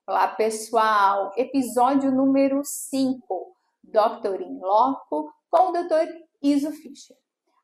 Olá, pessoal! Episódio número 5, Dr. in Loco, com o Dr. Iso Fischer.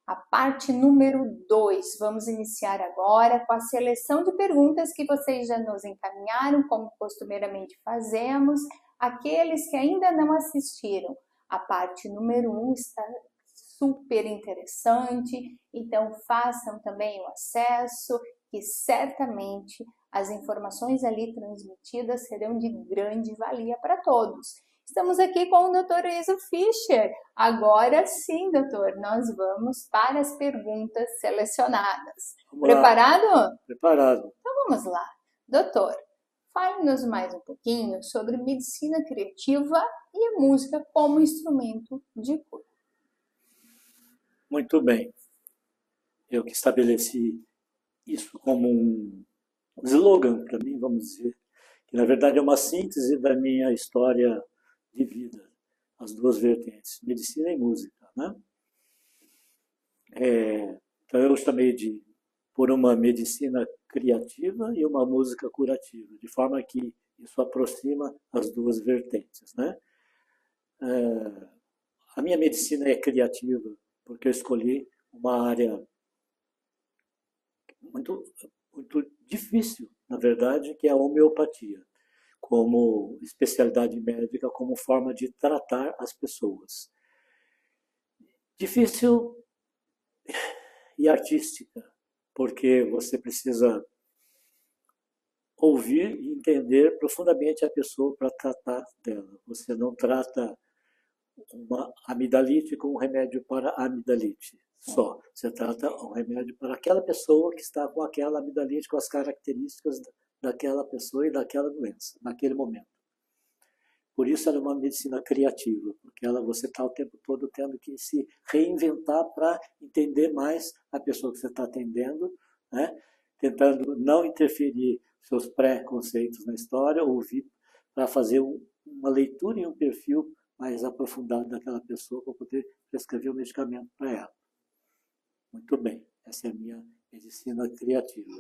A parte número 2. Vamos iniciar agora com a seleção de perguntas que vocês já nos encaminharam, como costumeiramente fazemos. Aqueles que ainda não assistiram, a parte número 1 está super interessante, então façam também o acesso, que certamente as informações ali transmitidas serão de grande valia para todos. Estamos aqui com o Dr. Iso Fischer. Agora sim, doutor, nós vamos para as perguntas selecionadas. Preparado? Preparado. Então vamos lá. Doutor, fale-nos mais um pouquinho sobre medicina criativa e a música como instrumento de cura. Muito bem. Eu que estabeleci isso como um slogan para mim, vamos dizer, que na verdade é uma síntese da minha história de vida, as duas vertentes, medicina e música, né? Então eu chamei de por uma medicina criativa e uma música curativa, de forma que isso aproxima as duas vertentes, né? A minha medicina é criativa porque eu escolhi uma área muito difícil, na verdade, que é a homeopatia, como especialidade médica, como forma de tratar as pessoas. Difícil e artística, porque você precisa ouvir e entender profundamente a pessoa para tratar dela. Você não trata uma amidalite com um remédio para a amidalite só. Você trata um remédio para aquela pessoa que está com aquela amidalite, com as características daquela pessoa e daquela doença, naquele momento. Por isso ela é uma medicina criativa, porque você está o tempo todo tendo que se reinventar para entender mais a pessoa que você está atendendo, né? Tentando não interferir seus pré-conceitos na história, ouvir para fazer uma leitura e um perfil mais aprofundado daquela pessoa para poder prescrever o medicamento para ela. Muito bem, essa é a minha medicina criativa.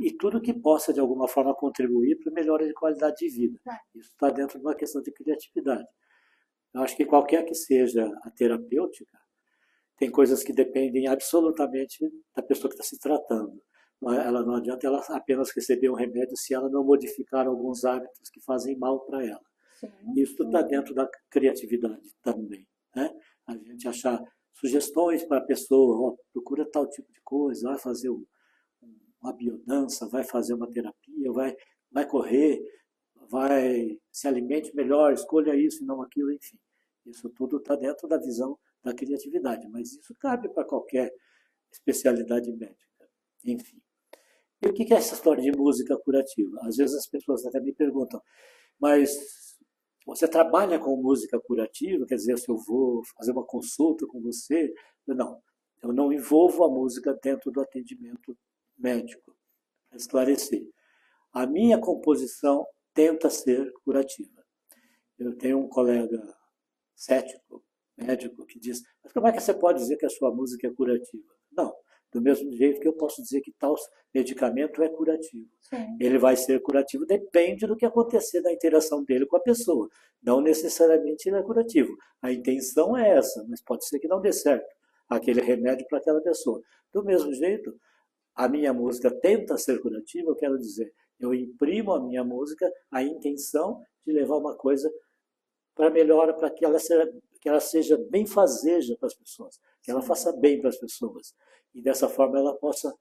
E tudo que possa, de alguma forma, contribuir para a melhora de qualidade de vida. Isso está dentro de uma questão de criatividade. Eu acho que qualquer que seja a terapêutica, tem coisas que dependem absolutamente da pessoa que está se tratando. Ela não adianta ela apenas receber um remédio se ela não modificar alguns hábitos que fazem mal para ela. Isso está dentro da criatividade também, né? A gente achar sugestões para a pessoa, procura tal tipo de coisa, vai fazer uma biodança, vai fazer uma terapia, vai correr, vai se alimente melhor, escolha isso e não aquilo, enfim. Isso tudo está dentro da visão da criatividade, mas isso cabe para qualquer especialidade médica, enfim. E o que é essa história de música curativa? Às vezes as pessoas até me perguntam, mas você trabalha com música curativa? Quer dizer, se eu vou fazer uma consulta com você? Não, eu não envolvo a música dentro do atendimento médico. Para esclarecer, a minha composição tenta ser curativa. Eu tenho um colega cético, médico, que diz, mas como é que você pode dizer que a sua música é curativa? Não, do mesmo jeito que eu posso dizer que tal medicamento é curativo. Sim. Ele vai ser curativo, depende do que acontecer na interação dele com a pessoa. Não necessariamente ele é curativo. A intenção é essa, mas pode ser que não dê certo aquele remédio para aquela pessoa. Do mesmo jeito, a minha música tenta ser curativa, eu quero dizer, eu imprimo a minha música a intenção de levar uma coisa para melhora, para que ela seja benfazeja para as pessoas, que ela faça bem para as pessoas. E dessa forma ela possa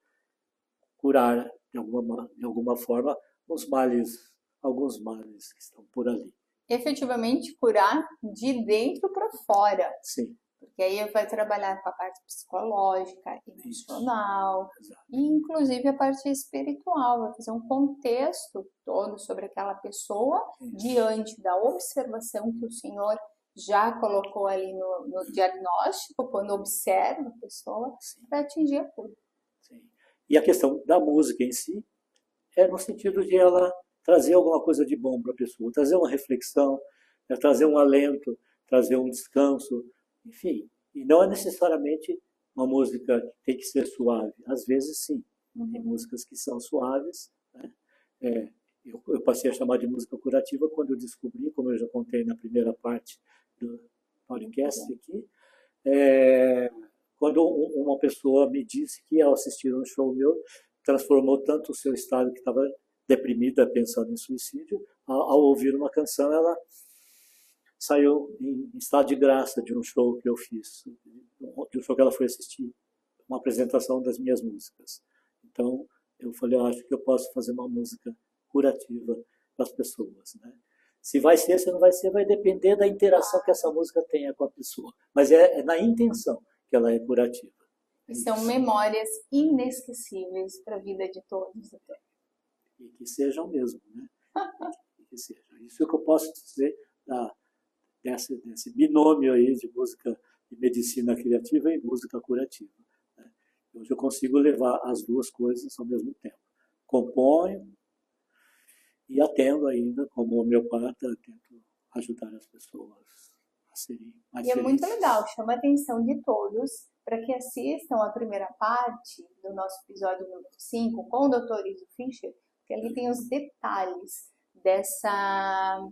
curar, de alguma forma, alguns males que estão por ali. Efetivamente curar de dentro para fora. Sim. Porque aí vai trabalhar com a parte psicológica, emocional, e inclusive a parte espiritual, vai fazer um contexto todo sobre aquela pessoa, diante da observação que o senhor já colocou ali no diagnóstico, quando observa a pessoa, para atingir a cura. Sim. E a questão da música em si é no sentido de ela trazer alguma coisa de bom para a pessoa, trazer uma reflexão, trazer um alento, trazer um descanso, enfim. E não é necessariamente uma música que tem que ser suave. Às vezes, sim. Tem músicas que são suaves, né? eu passei a chamar de música curativa quando eu descobri, como eu já contei na primeira parte do podcast aqui, quando uma pessoa me disse que ao assistir um show meu, transformou tanto o seu estado, que estava deprimida pensando em suicídio, ao ouvir uma canção, ela saiu em estado de graça de um show que eu fiz, de um show que ela foi assistir, uma apresentação das minhas músicas. Então, eu falei, eu acho que eu posso fazer uma música curativa para as pessoas, né? Se vai ser, se não vai ser, vai depender da interação que essa música tenha com a pessoa. Mas é na intenção que ela é curativa. E são memórias inesquecíveis para a vida de todos. Até. E que sejam mesmo, né? Que sejam. Isso é o que eu posso dizer desse binômio aí de música de medicina criativa e música curativa. Né? Hoje eu consigo levar as duas coisas ao mesmo tempo. Componho e atendo ainda, como homeopata, tento ajudar as pessoas a serem mais felizes. E é muito legal, chama a atenção de todos para que assistam a primeira parte do nosso episódio número 5 com o Dr. Iso Fischer, que ali tem os detalhes dessa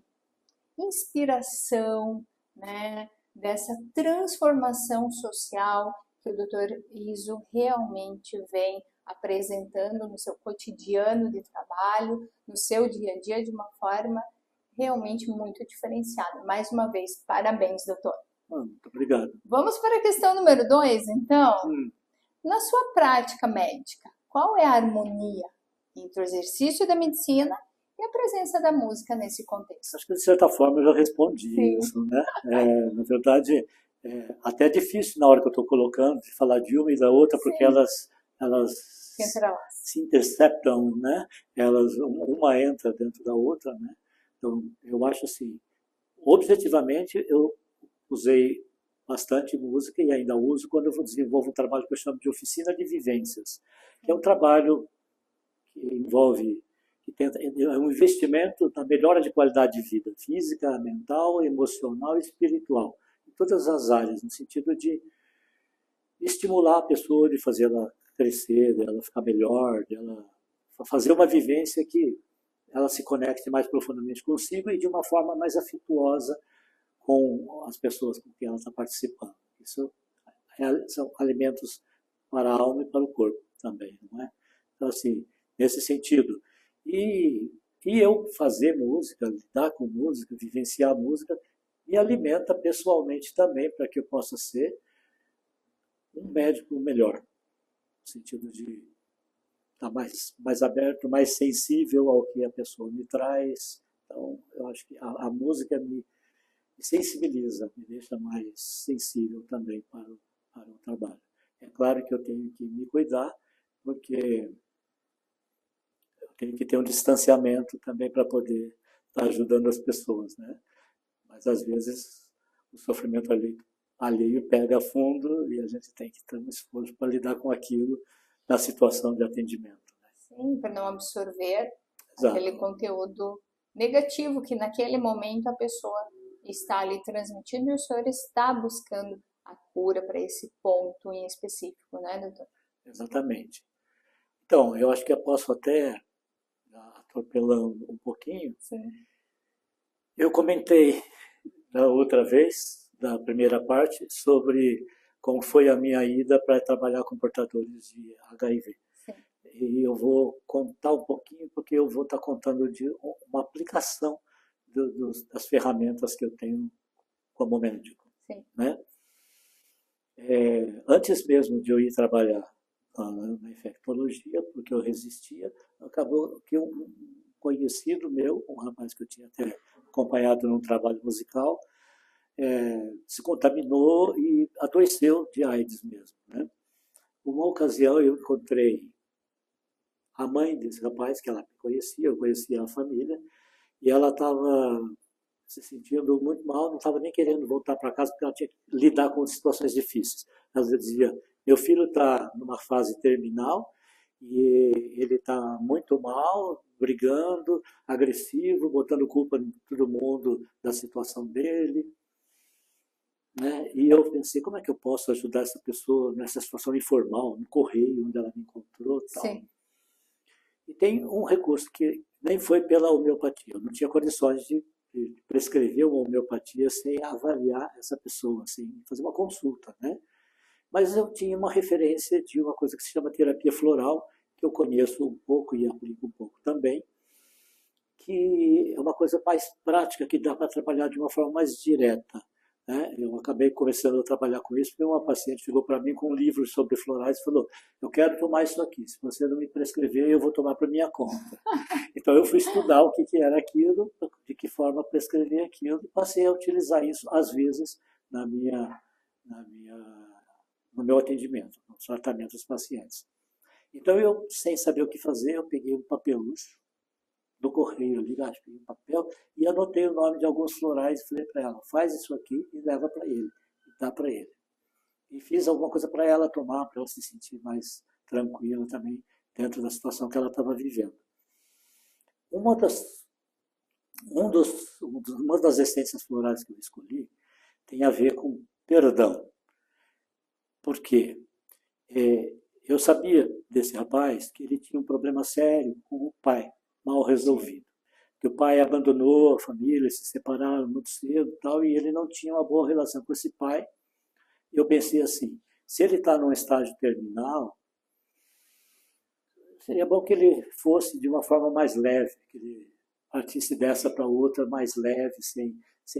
inspiração, né, dessa transformação social que o Dr. Iso realmente vem apresentando no seu cotidiano de trabalho, no seu dia a dia, de uma forma realmente muito diferenciada. Mais uma vez, parabéns, doutor. Muito obrigado. Vamos para a questão número 2, então. Na sua prática médica, qual é a harmonia entre o exercício da medicina e a presença da música nesse contexto? Acho que, de certa forma, eu já respondi Sim. isso, né? Na verdade, até é difícil na hora que eu estou colocando, de falar de uma e da outra, porque elas se interceptam, né? Uma entra dentro da outra, né? Então, eu acho assim, objetivamente, eu usei bastante música e ainda uso quando eu desenvolvo um trabalho que eu chamo de oficina de vivências, que é um trabalho que envolve, é um investimento na melhora de qualidade de vida, física, mental, emocional e espiritual, em todas as áreas, no sentido de estimular a pessoa, de fazê-la crescer, dela ficar melhor, dela fazer uma vivência que ela se conecte mais profundamente consigo e de uma forma mais afetuosa com as pessoas com quem ela está participando. Isso são alimentos para a alma e para o corpo também, não é? Então, assim, nesse sentido. E eu fazer música, lidar com música, vivenciar música, me alimenta pessoalmente também para que eu possa ser um médico melhor, no sentido de estar mais aberto, mais sensível ao que a pessoa me traz. Então, eu acho que a música me sensibiliza, me deixa mais sensível também para o trabalho. É claro que eu tenho que me cuidar, porque eu tenho que ter um distanciamento também para poder estar ajudando as pessoas, né? Mas às vezes o sofrimento alheio pega fundo e a gente tem que ter um esforço para lidar com aquilo na situação de atendimento. Né? Sim, para não absorver aquele conteúdo negativo que naquele momento a pessoa está ali transmitindo e o senhor está buscando a cura para esse ponto em específico, né, doutor? Exatamente. Então, eu acho que eu posso até, atropelando um pouquinho, Sim. Eu comentei da outra vez, da primeira parte, sobre como foi a minha ida para trabalhar com portadores de HIV. Sim. E eu vou contar um pouquinho, porque eu vou estar contando de uma aplicação das ferramentas que eu tenho como médico. Sim. Né? Antes mesmo de eu ir trabalhar na infectologia, porque eu resistia, acabou que um conhecido meu, um rapaz que eu tinha até acompanhado num trabalho musical, se contaminou e adoeceu de AIDS mesmo. Né? Uma ocasião eu encontrei a mãe desse rapaz, que ela me conhecia, eu conhecia a família, e ela estava se sentindo muito mal, não estava nem querendo voltar para casa, porque ela tinha que lidar com situações difíceis. Ela dizia, meu filho está numa fase terminal, e ele está muito mal, brigando, agressivo, botando culpa em todo mundo da situação dele. Né? E eu pensei, como é que eu posso ajudar essa pessoa nessa situação informal, no correio, onde ela me encontrou. Tal. Sim. E tem um recurso que nem foi pela homeopatia. Eu não tinha condições de prescrever uma homeopatia sem avaliar essa pessoa, sem fazer uma consulta, né? Mas eu tinha uma referência de uma coisa que se chama terapia floral, que eu conheço um pouco e aplico um pouco também, que é uma coisa mais prática, que dá para trabalhar de uma forma mais direta. Né? Eu acabei começando a trabalhar com isso, porque uma paciente chegou para mim com um livro sobre florais e falou: eu quero tomar isso aqui, se você não me prescrever, eu vou tomar para minha conta. Então eu fui estudar o que era aquilo, de que forma prescrever aquilo, e passei a utilizar isso, às vezes, no meu atendimento, no tratamento dos pacientes. Então eu, sem saber o que fazer, eu peguei um papelucho do correio ali, peguei um papel e anotei o nome de alguns florais e falei para ela: faz isso aqui e leva para ele, e dá para ele. E fiz alguma coisa para ela tomar, para ela se sentir mais tranquila também dentro da situação que ela estava vivendo. Uma das essências florais que eu escolhi tem a ver com perdão. Por quê? Eu sabia desse rapaz que ele tinha um problema sério com o pai, mal resolvido. Que o pai abandonou a família, se separaram muito cedo e ele não tinha uma boa relação com esse pai. Eu pensei assim: se ele está num estágio terminal, seria bom que ele fosse de uma forma mais leve, que ele partisse dessa para outra mais leve, sem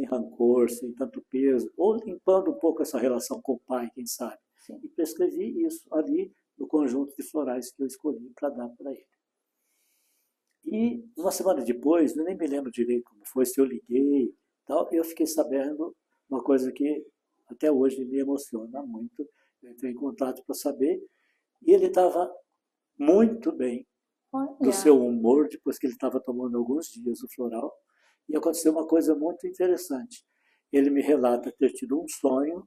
rancor, sem tanto peso, ou limpando um pouco essa relação com o pai, quem sabe. Sim. E prescrevi isso ali no conjunto de florais que eu escolhi para dar para ele. E uma semana depois, eu nem me lembro direito como foi, se eu liguei, eu fiquei sabendo uma coisa que até hoje me emociona muito. Eu entrei em contato para saber, e ele estava muito bem do seu humor, depois que ele estava tomando alguns dias o floral, e aconteceu uma coisa muito interessante. Ele me relata ter tido um sonho,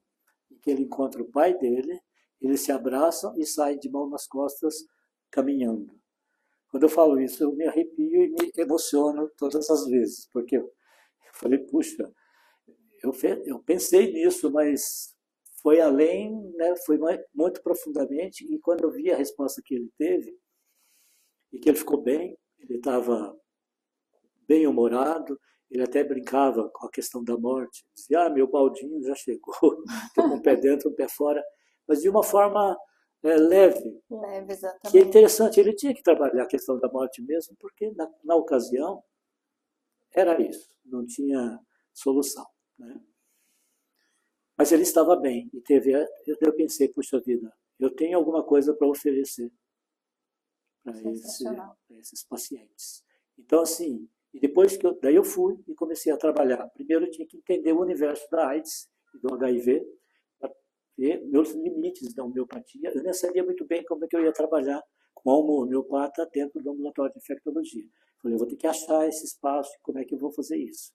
em que ele encontra o pai dele, eles se abraçam e saem de mão nas costas, caminhando. Quando eu falo isso, eu me arrepio e me emociono todas as vezes, porque eu falei: puxa, eu pensei nisso, mas foi além, né, foi muito profundamente, e quando eu vi a resposta que ele teve, e que ele ficou bem, ele estava bem humorado, ele até brincava com a questão da morte, dizia: meu baldinho já chegou, estou com um pé dentro, um pé fora, mas de uma forma leve. Leve, exatamente. Que é interessante, ele tinha que trabalhar a questão da morte mesmo, porque na ocasião era isso, não tinha solução. Né? Mas ele estava bem, e eu pensei: puxa vida, eu tenho alguma coisa para oferecer para esses pacientes. Então, assim, e depois daí eu fui e comecei a trabalhar. Primeiro eu tinha que entender o universo da AIDS e do HIV, para ver meus limites da homeopatia. Eu nem sabia muito bem como é que eu ia trabalhar como homeopata dentro do ambulatório de infectologia. Falei: eu vou ter que achar esse espaço, como é que eu vou fazer isso.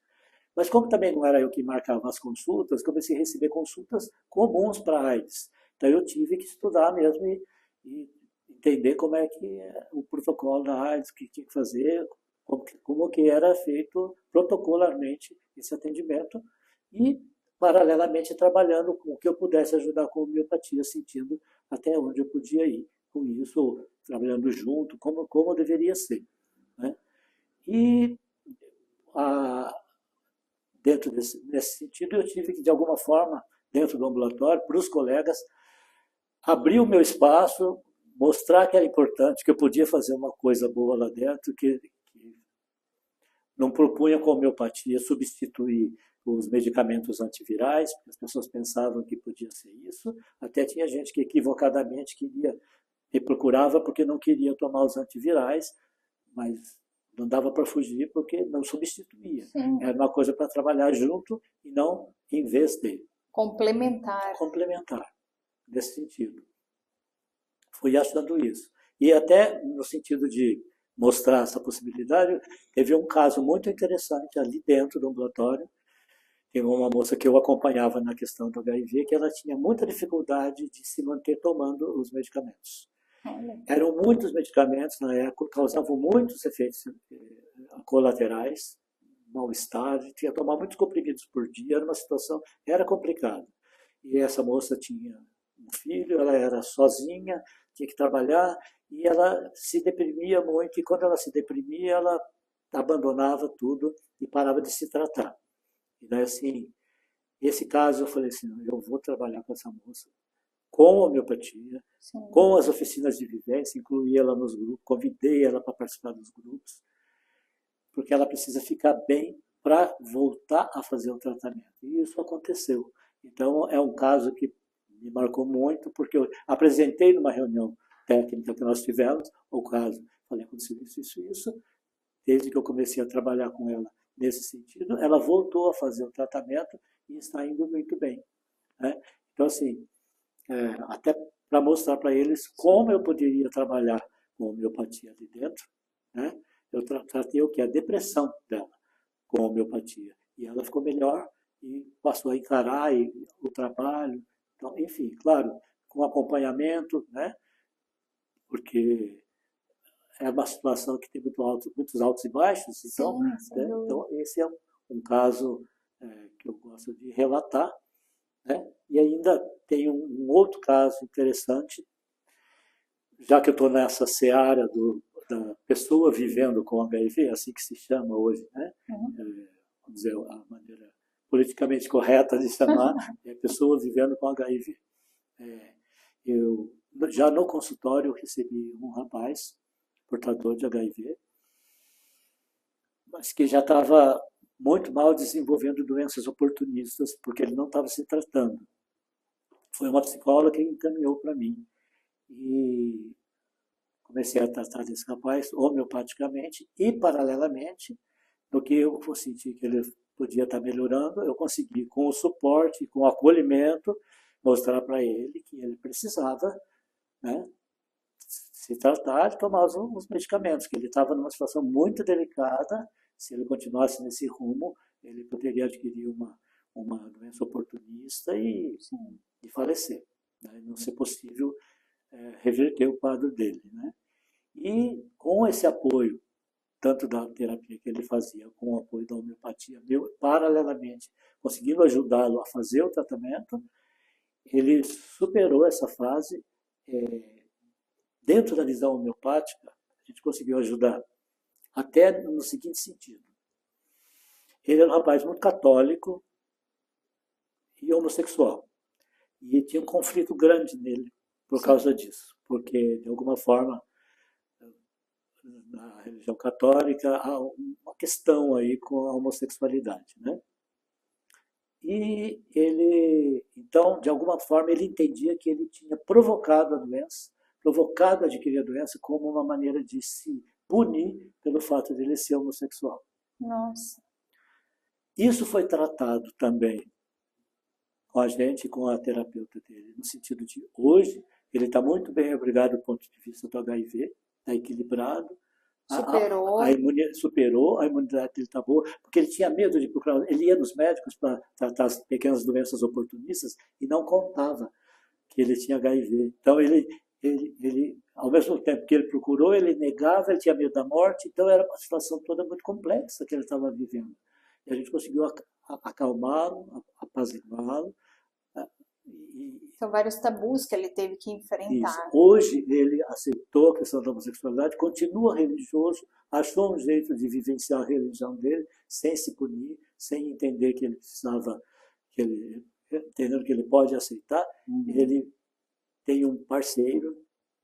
Mas como também não era eu que marcava as consultas, comecei a receber consultas comuns para AIDS. Então eu tive que estudar mesmo e entender como é que o protocolo da AIDS, o que tinha que fazer, como que era feito protocolarmente esse atendimento, e paralelamente trabalhando com o que eu pudesse ajudar com a homeopatia, sentindo até onde eu podia ir com isso, trabalhando junto, como deveria ser. Né? E dentro nesse sentido, eu tive que, de alguma forma, dentro do ambulatório, para os colegas, abrir o meu espaço, mostrar que era importante, que eu podia fazer uma coisa boa lá dentro, que não propunha com a homeopatia substituir os medicamentos antivirais, porque as pessoas pensavam que podia ser isso. Até tinha gente que equivocadamente me procurava porque não queria tomar os antivirais, mas não dava para fugir porque não substituía. Sim. Era uma coisa para trabalhar junto e não em vez de. Complementar. Complementar, nesse sentido. Fui achando isso. E até no sentido de mostrar essa possibilidade, teve um caso muito interessante ali dentro do ambulatório. Tem uma moça que eu acompanhava na questão do HIV, que ela tinha muita dificuldade de se manter tomando os medicamentos. Eram muitos medicamentos na época, causavam muitos efeitos colaterais, mal-estar, tinha que tomar muitos comprimidos por dia, era uma situação, era complicada. E essa moça tinha um filho, ela era sozinha, tinha que trabalhar, e ela se deprimia muito, e quando ela se deprimia, ela abandonava tudo e parava de se tratar. E daí, assim, esse caso eu falei assim, eu vou trabalhar com essa moça, com a homeopatia, Sim. com as oficinas de vivência, incluí ela nos grupos, convidei ela para participar dos grupos, porque ela precisa ficar bem para voltar a fazer o tratamento. E isso aconteceu. Então, é um caso que me marcou muito, porque eu apresentei numa reunião técnica que nós tivemos o caso. Falei, aconteceu isso. Desde que eu comecei a trabalhar com ela nesse sentido, ela voltou a fazer o tratamento e está indo muito bem. Né? Então, assim, até para mostrar para eles como eu poderia trabalhar com homeopatia ali dentro, né? Eu tratei o que? A depressão dela com homeopatia. E ela ficou melhor e passou a encarar o trabalho. Então, enfim, claro, com acompanhamento, né? Porque é uma situação que tem muitos altos e baixos. Então, Sim, né? Então esse é um caso que eu gosto de relatar. Né? E ainda tem um outro caso interessante, já que eu estou nessa seara da pessoa vivendo com HIV, assim que se chama hoje, né? Vamos dizer, a maneira politicamente correta de chamar é pessoa vivendo com HIV. Eu, já no consultório, recebi um rapaz, portador de HIV, mas que já estava muito mal desenvolvendo doenças oportunistas, porque ele não estava se tratando. Foi uma psicóloga que encaminhou para mim. E comecei a tratar desse rapaz homeopaticamente e, paralelamente, no que eu senti que ele podia estar melhorando, eu consegui, com o suporte, com o acolhimento, mostrar para ele que ele precisava, né, se tratar e tomar os medicamentos, que ele estava numa situação muito delicada. Se ele continuasse nesse rumo, ele poderia adquirir uma doença oportunista e falecer. Né? Não ser possível reverter o quadro dele. Né? E com esse apoio, tanto da terapia que ele fazia, com o apoio da homeopatia, paralelamente, conseguindo ajudá-lo a fazer o tratamento, ele superou essa fase. Dentro da visão homeopática, a gente conseguiu ajudar até no seguinte sentido. Ele era um rapaz muito católico e homossexual. E tinha um conflito grande nele por causa disso. Porque, de alguma forma, na religião católica, há uma questão aí com a homossexualidade. Né? E ele, então, de alguma forma, ele entendia que ele tinha provocado a doença, provocado a adquirir a doença como uma maneira de se punir pelo fato de ele ser homossexual. Nossa. Isso foi tratado também com a gente, com a terapeuta dele, no sentido de hoje ele está muito bem, obrigado do ponto de vista do HIV, está equilibrado, superou, a imunidade dele está boa, porque ele tinha medo de procurar, ele ia nos médicos para tratar as pequenas doenças oportunistas e não contava que ele tinha HIV. Então ele ao mesmo tempo que ele procurou, ele negava, ele tinha medo da morte, então era uma situação toda muito complexa que ele estava vivendo. E a gente conseguiu acalmá-lo, apaziguá-lo. São vários tabus que ele teve que enfrentar. Isso. Hoje ele aceitou a questão da homossexualidade, continua religioso, achou um jeito de vivenciar a religião dele, sem se punir, sem entender que ele precisava, entendendo que ele pode aceitar. Ele tem um parceiro,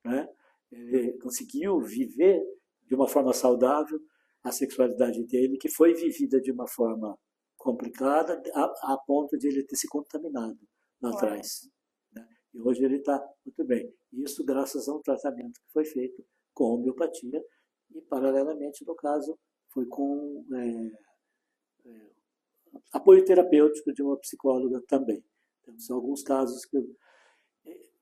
né? Ele conseguiu viver de uma forma saudável a sexualidade dele, que foi vivida de uma forma complicada, a ponto de ele ter se contaminado lá atrás. Né? E hoje ele está muito bem. Isso graças a um tratamento que foi feito com homeopatia e, paralelamente, no caso, foi com apoio terapêutico de uma psicóloga também. Temos alguns casos que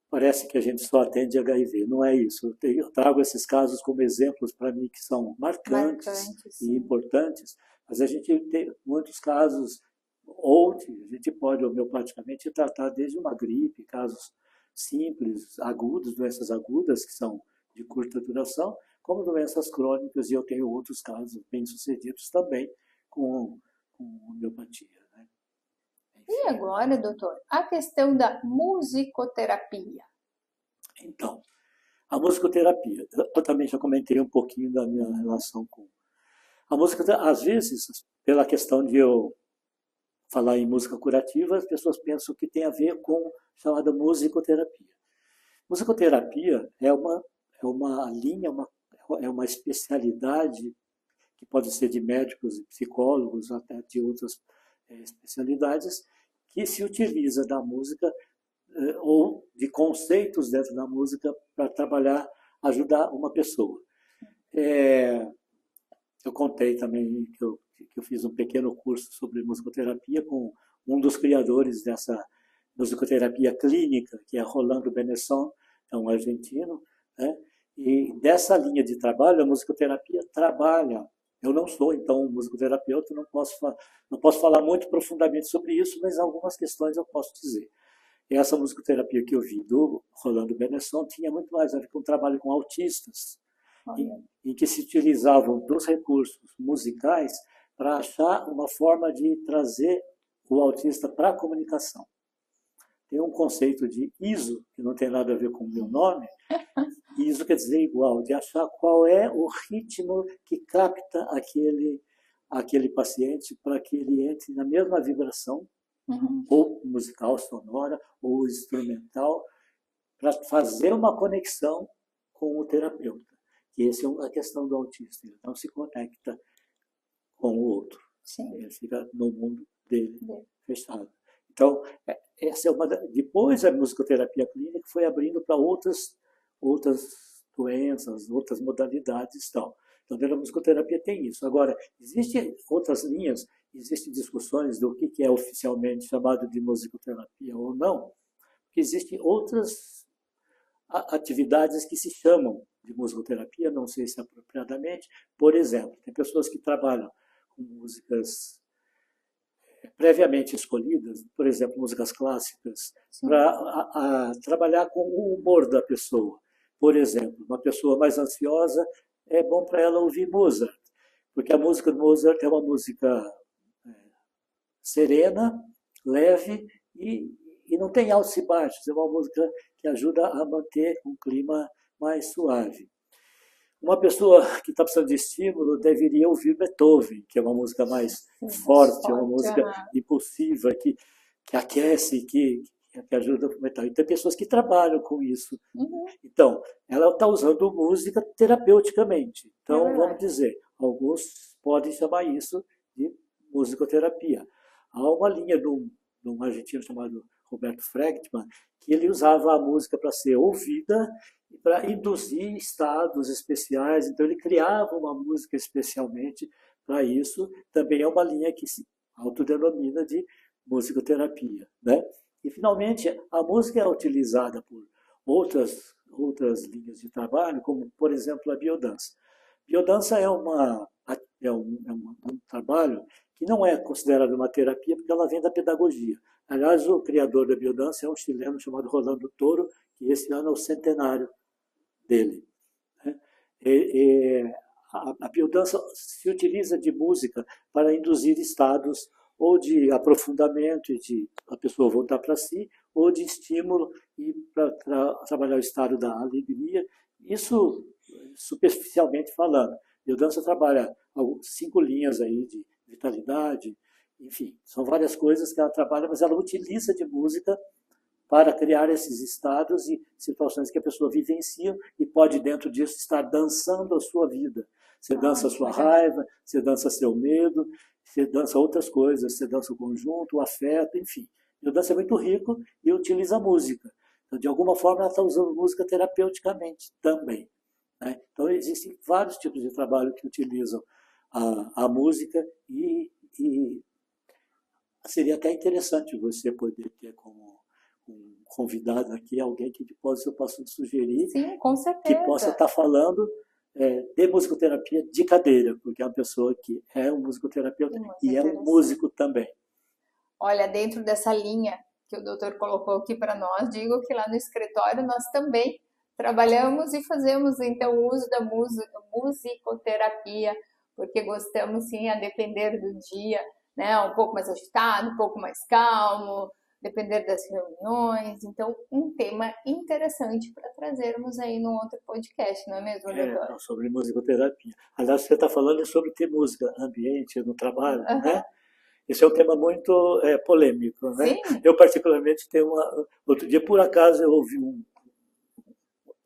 parece que a gente só atende HIV. Não é isso. Eu trago esses casos como exemplos para mim que são marcantes e importantes, mas a gente tem muitos casos onde a gente pode homeopaticamente tratar desde uma gripe, casos simples, agudos, doenças agudas que são de curta duração, como doenças crônicas, e eu tenho outros casos bem-sucedidos também com homeopatia. Né? E agora, doutor, a questão da musicoterapia. Então, a musicoterapia, eu também já comentei um pouquinho da minha relação com A música, às vezes, pela questão de eu falar em música curativa, as pessoas pensam que tem a ver com chamada musicoterapia. Musicoterapia é uma linha, é uma especialidade que pode ser de médicos, psicólogos, até de outras especialidades, que se utiliza da música ou de conceitos dentro da música para trabalhar, ajudar uma pessoa. Eu contei também que eu fiz um pequeno curso sobre musicoterapia com um dos criadores dessa musicoterapia clínica, que é Rolando Benezon, é um argentino, né? E dessa linha de trabalho, a musicoterapia trabalha. Eu não sou, então, um musicoterapeuta, não posso falar muito profundamente sobre isso, mas algumas questões eu posso dizer. E essa musicoterapia que eu vi do Rolando Benezon tinha muito mais a ver com o trabalho com autistas, em que se utilizavam dos recursos musicais para achar uma forma de trazer o autista para a comunicação. Tem um conceito de ISO, que não tem nada a ver com o meu nome. ISO quer dizer igual, de achar qual é o ritmo que capta aquele paciente para que ele entre na mesma vibração, ou musical, sonora, ou instrumental, para fazer uma conexão com o terapeuta. E essa é a questão do autista. Ele não se conecta com o outro. Sim. Ele fica no mundo dele, fechado. Então, essa é depois a musicoterapia clínica foi abrindo para outras doenças, outras modalidades e tal. Então, dentro da musicoterapia tem isso. Agora, existem outras linhas, existem discussões do que é oficialmente chamado de musicoterapia ou não, porque existem outras atividades que se chamam de musicoterapia, não sei se apropriadamente. Por exemplo, tem pessoas que trabalham com músicas previamente escolhidas, por exemplo, músicas clássicas, para trabalhar com o humor da pessoa. Por exemplo, uma pessoa mais ansiosa, é bom para ela ouvir Mozart, porque a música de Mozart é uma música serena, leve e não tem altos e baixos, é uma música que ajuda a manter um clima mais suave. Uma pessoa que está precisando de estímulo deveria ouvir Beethoven, que é uma música mais forte, é uma música impulsiva, que aquece, que ajuda a comentar. E tem pessoas que trabalham com isso. Então, ela está usando música terapeuticamente. Então, vamos dizer, alguns podem chamar isso de musicoterapia. Há uma linha de um argentino chamado Roberto Fregtman, que ele usava a música para ser ouvida e para induzir estados especiais. Então, ele criava uma música especialmente para isso. Também é uma linha que se autodenomina de musicoterapia, né? E, finalmente, a música é utilizada por outras linhas de trabalho, como, por exemplo, a biodança. Biodança é um trabalho que não é considerado uma terapia, porque ela vem da pedagogia. Aliás, o criador da biodança é um chileno chamado Rolando Toro, que esse ano é o centenário dele. A biodança se utiliza de música para induzir estados ou de aprofundamento e de a pessoa voltar para si, ou de estímulo e para trabalhar o estado da alegria. Isso, superficialmente falando. A biodança trabalha 5 linhas aí de vitalidade, enfim, são várias coisas que ela trabalha, mas ela utiliza de música para criar esses estados e situações que a pessoa vivencia e pode, dentro disso, estar dançando a sua vida. Você dança a sua raiva, você dança seu medo, você dança outras coisas, você dança o conjunto, o afeto, enfim. A dança é muito rico e utiliza a música. Então, de alguma forma, ela está usando música terapeuticamente também, né? Então, existem vários tipos de trabalho que utilizam a música e seria até interessante você poder ter como um convidado aqui alguém que depois eu possa sugerir. Sim, com certeza. Que possa estar falando de musicoterapia de cadeira, porque é uma pessoa que é um musicoterapeuta e é um músico também. Olha, dentro dessa linha que o doutor colocou aqui para nós, digo que lá no escritório nós também trabalhamos e fazemos então o uso da musicoterapia, porque gostamos sim, a depender do dia, né, um pouco mais agitado, um pouco mais calmo, depender das reuniões. Então, um tema interessante para trazermos aí no outro podcast, não é mesmo, doutor? Não, sobre musicoterapia. Aliás, você está falando sobre ter música ambiente no trabalho, né? Esse é um tema muito polêmico, né? Sim. Eu, particularmente, tenho outro dia, por acaso, eu ouvi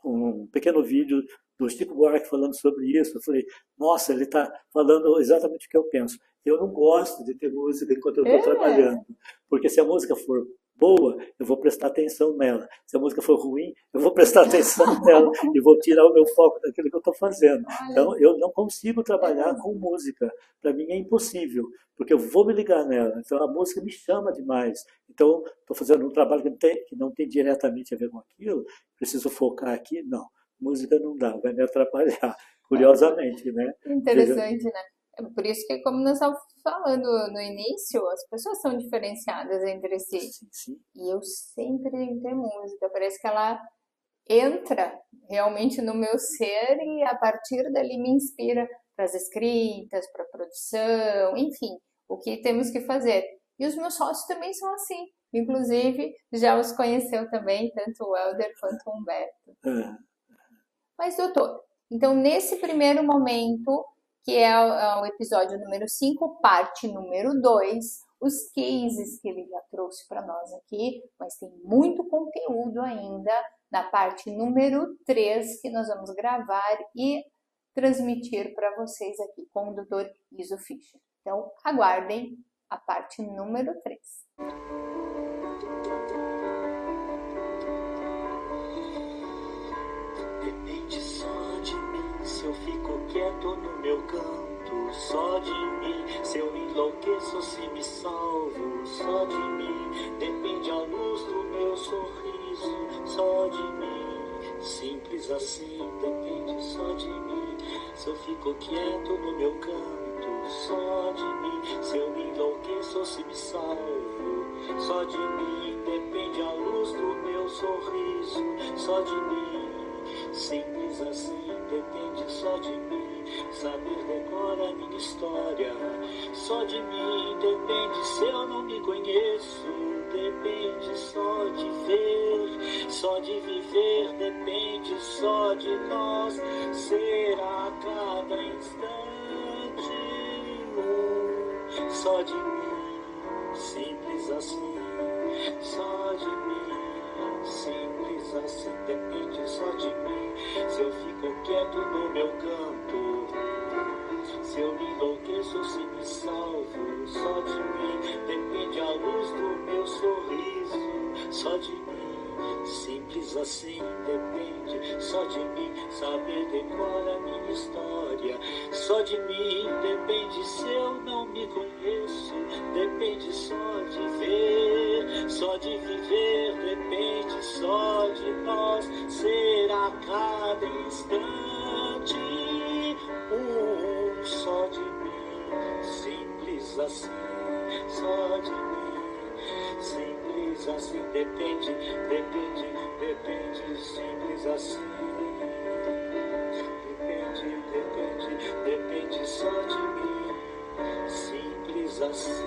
um pequeno vídeo do Chico Buarque falando sobre isso. Eu falei, nossa, ele está falando exatamente o que eu penso. Eu não gosto de ter música enquanto eu estou trabalhando, porque se a música for boa, eu vou prestar atenção nela. Se a música for ruim, eu vou prestar atenção nela e vou tirar o meu foco daquilo que eu estou fazendo. Então, eu não consigo trabalhar com música. Para mim é impossível, porque eu vou me ligar nela. Então, a música me chama demais. Então, estou fazendo um trabalho que não tem diretamente a ver com aquilo, preciso focar aqui. Não, música não dá, vai me atrapalhar, curiosamente, né? Interessante, né? É por isso que, como nós estávamos falando no início, as pessoas são diferenciadas entre si. Sim. E eu sempre tenho que ter música. Parece que ela entra realmente no meu ser e a partir dali me inspira para as escritas, para a produção, enfim, o que temos que fazer. E os meus sócios também são assim. Inclusive, já os conheceu também, tanto o Helder quanto o Humberto. Mas, doutor, então nesse primeiro momento, que é o episódio número 5, parte número 2, os cases que ele já trouxe para nós aqui, mas tem muito conteúdo ainda na parte número 3 que nós vamos gravar e transmitir para vocês aqui com o Dr. Iso Fischer. Então, aguardem a parte número 3. Depende só de mim, se eu fico quieto no meu canto, só de mim, se eu enlouqueço ou se me salvo, só de mim, depende a luz do meu sorriso, só de mim, simples assim, depende só de mim, se eu fico quieto no meu canto, só de mim, se eu enlouqueço ou se me salvo, só de mim, depende a luz do meu sorriso, só de mim. Simples assim, depende só de mim, saber decora a minha história. Só de mim, depende se eu não me conheço. Depende só de ver, só de viver. Depende só de nós, ser a cada instante só de mim, simples assim, só de mim. Simples assim, depende só de mim. Se eu fico quieto no meu canto, se eu me enlouqueço ou se me salvo, só de mim. Depende a luz do meu sorriso, só de mim. Simples assim, depende só de mim. Saber decora a minha história, só de mim. Depende se eu não me conheço, depende só de ver, só de viver. Depende só de nós, ser a cada instante só de mim. Simples assim, só de mim. Simples assim, depende, simples assim. Depende só de mim. Simples assim.